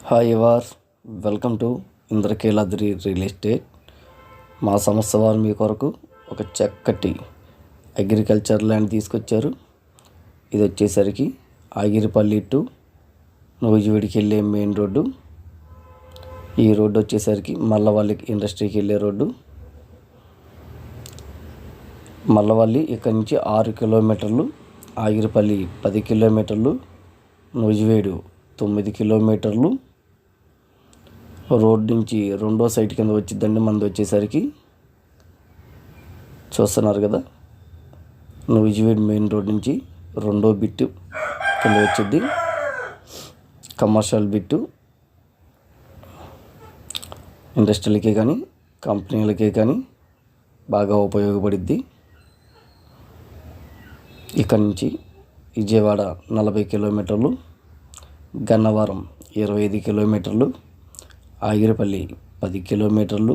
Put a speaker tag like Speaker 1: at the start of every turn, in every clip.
Speaker 1: Hi everyone, welcome to Indrakeeladri real estate. మా సంస్థ వారు మీ కొరకు ఒక చక్కటి అగ్రికల్చర్ ల్యాండ్ తీసుకొచ్చారు. ఇది వచ్చేసరికి ఆగిరిపల్లి టు నూజివీడికి వెళ్ళే మెయిన్ రోడ్డు. ఈ రోడ్డు వచ్చేసరికి మల్లవల్లి ఇండస్ట్రీకి వెళ్ళే రోడ్డు. మల్లవల్లి ఇక్కడ నుంచి 6 కిలోమీటర్లు, ఆగిరిపల్లి 10 కిలోమీటర్లు, నూజివీడు 9 కిలోమీటర్లు. రోడ్ నుంచి రెండో సైట్ కింద వచ్చిందండి. మనది వచ్చేసరికి చూస్తున్నారు కదా, నూజివీడు మెయిన్ రోడ్ నుంచి రెండో బిట్టు కింద వచ్చింది. కమర్షియల్ బిట్టు ఇండస్ట్రీలకే కానీ కంపెనీలకే కానీ బాగా ఉపయోగపడుద్ది. ఇక్కడ నుంచి విజయవాడ 40 కిలోమీటర్లు, గన్నవరం 25 కిలోమీటర్లు, ఆగిరిపల్లి 10 కిలోమీటర్లు,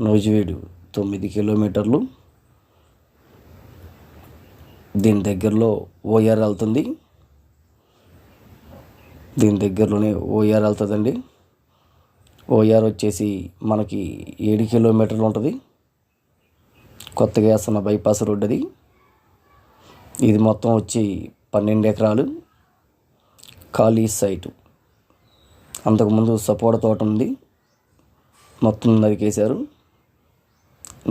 Speaker 1: నూజివీడు 9 కిలోమీటర్లు. దీని దగ్గరలో ఓఆర్ వెళ్తుంది. దీని దగ్గరలోనే ఓఆర్ వెళ్తుందండి. ఓఆర్ వచ్చేసి మనకి 7 కిలోమీటర్లు ఉంటుంది. కొత్తగా వేస్తున్న బైపాస్ రోడ్ అది. ఇది మొత్తం వచ్చి 12 ఎకరాలు ఖాళీ సైటు. అంతకుముందు సపోటా తోట ఉంది, మొత్తం నరికేశారు.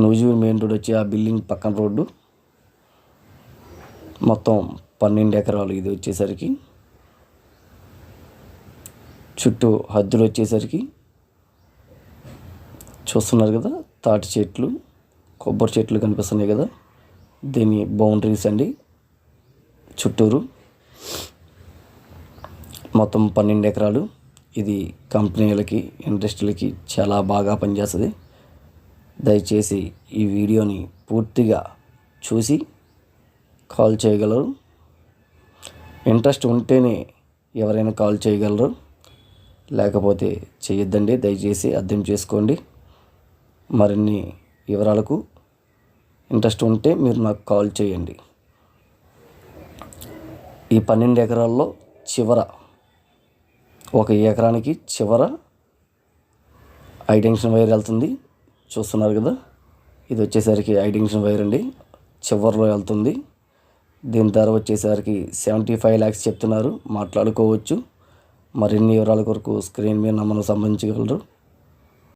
Speaker 1: నూజివీడు మెయిన్ రోడ్ వచ్చి ఆ బిల్డింగ్ పక్కన రోడ్డు. మొత్తం 12 ఎకరాలు ఇది వచ్చేసరికి. చుట్టూ హద్దులు వచ్చేసరికి చూస్తున్నారు కదా, తాటి చెట్లు, కొబ్బరి చెట్లు కనిపిస్తున్నాయి కదా. దీని బౌండరీస్ అండి చుట్టూరు. మొత్తం 12 ఎకరాలు. ఇది కంపెనీలకి, ఇండస్ట్రీలకి చాలా బాగా పనిచేస్తుంది. దయచేసి ఈ వీడియోని పూర్తిగా చూసి కాల్ చేయగలరు. ఇంట్రెస్ట్ ఉంటేనే ఎవరైనా కాల్ చేయగలరు, లేకపోతే చేయొద్దండి. దయచేసి అర్థం చేసుకోండి. మరిన్ని వివరాలకు ఇంట్రెస్ట్ ఉంటే మీరు నాకు కాల్ చేయండి. ఈ 12 ఎకరాల్లో చివర, ఒక ఎకరానికి చివర హైటెన్షన్ వైర్ వెళ్తుంది. చూస్తున్నారు కదా, ఇది వచ్చేసరికి హైటెన్షన్ వైర్ అండి, చివరిలో వెళ్తుంది. దీని ధర వచ్చేసరికి 75 lakhs చెప్తున్నారు. మాట్లాడుకోవచ్చు. మరిన్ని వివరాల కొరకు స్క్రీన్ మీద నమ్మను సంబంధించగలరు.